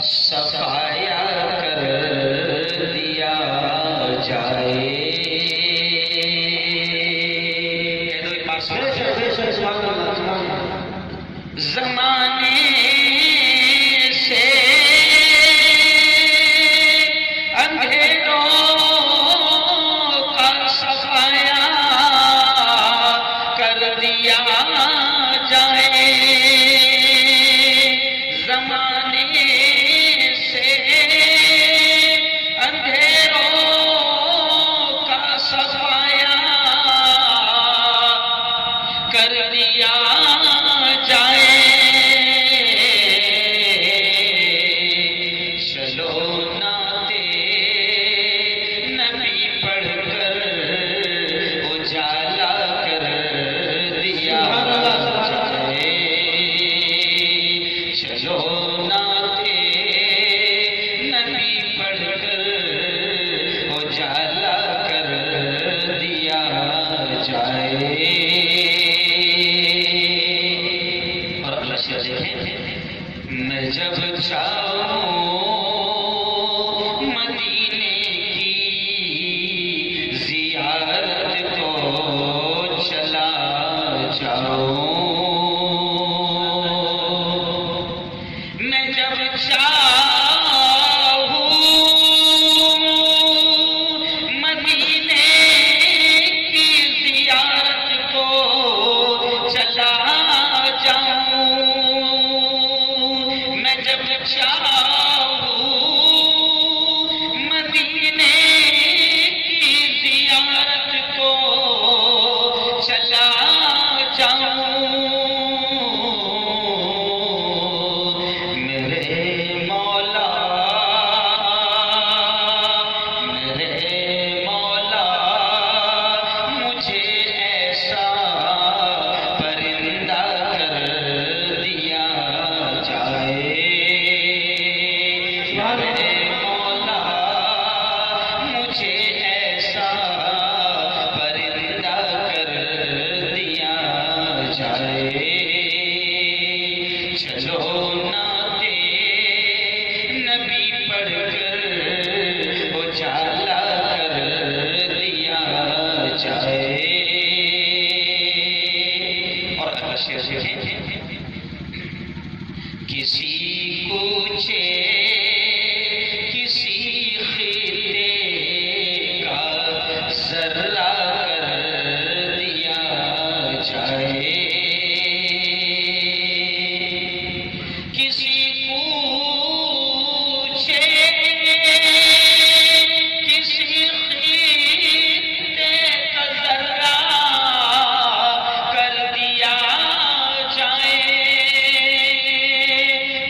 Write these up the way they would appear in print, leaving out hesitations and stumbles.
صفایا کر دیا جائے. زمانے سے اندھیروں کا صفایا کر دیا جائے. زمانے سے اندھیروں کا صفایا کر دیا جائے. چلو نعتِ نبی پڑھ کر اجالا کر دیا جائے. چلو نعتِ نبی پڑھ کر اجالا کر دیا جائے. میں جب چاہوں مدینے کی زیارت کو چلا جاؤں. میں جب چاہوں مدینے کی زیارت کو چلا جاؤں. میں جب چاہوں مدینے کی زیارت کو چلا جاؤں. میرے مولا مجھے ایسا پرندہ کر دیا جائے. میرے مولا مجھے ایسا پرندہ کر دیا جائے. چلو نعتِ نبی پڑھ کر اجالا کر دیا جائے. اور اگلا شعر دیکھیں. کسی کوچے کسی خطے کا ذرہ کر دیا جائے. کسی کوچے کسی خطے کا ذرہ کر دیا جائے.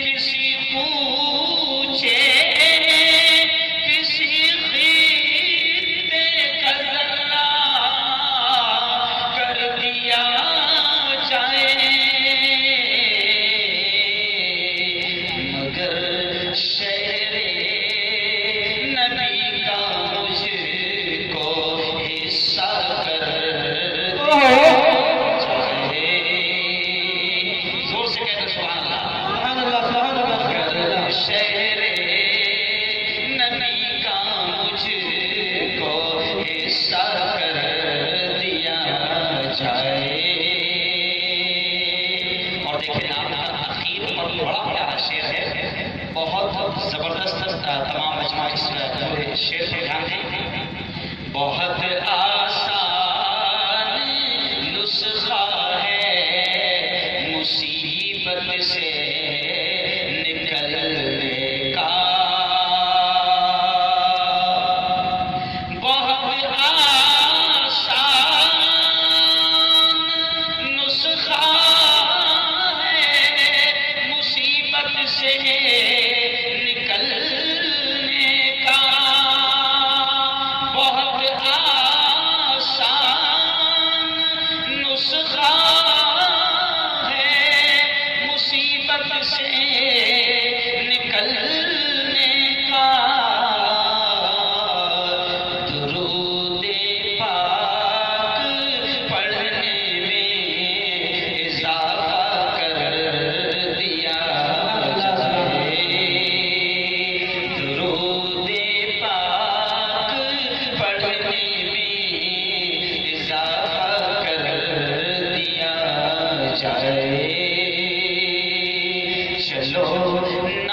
کسی کوچے کسی خطے کا ذرہ کر دیا جائے. مگر شعر نبی کا مجھ کو حصہ کر دیا جائے. زور سے کہتے سبحان اللہ. مگر شعر نبی کا مجھ کو حصہ کر دیا جائے. اور دیکھیں آپ آخر پر بڑا پیارا شعر ہے. بہت زبردست. تمام مجمع اس پورے شعر پر دھیان دیں. بہت آسان نسخہ ہے مصیبت سے نکلنے کا. بہت آسان نسخہ ہے مصیبت سے نکلنے کا. بہت آسان نسخہ ہے مصیبت سے نکلنے کا. درود پاک پڑھنے میں اضافہ کر چلو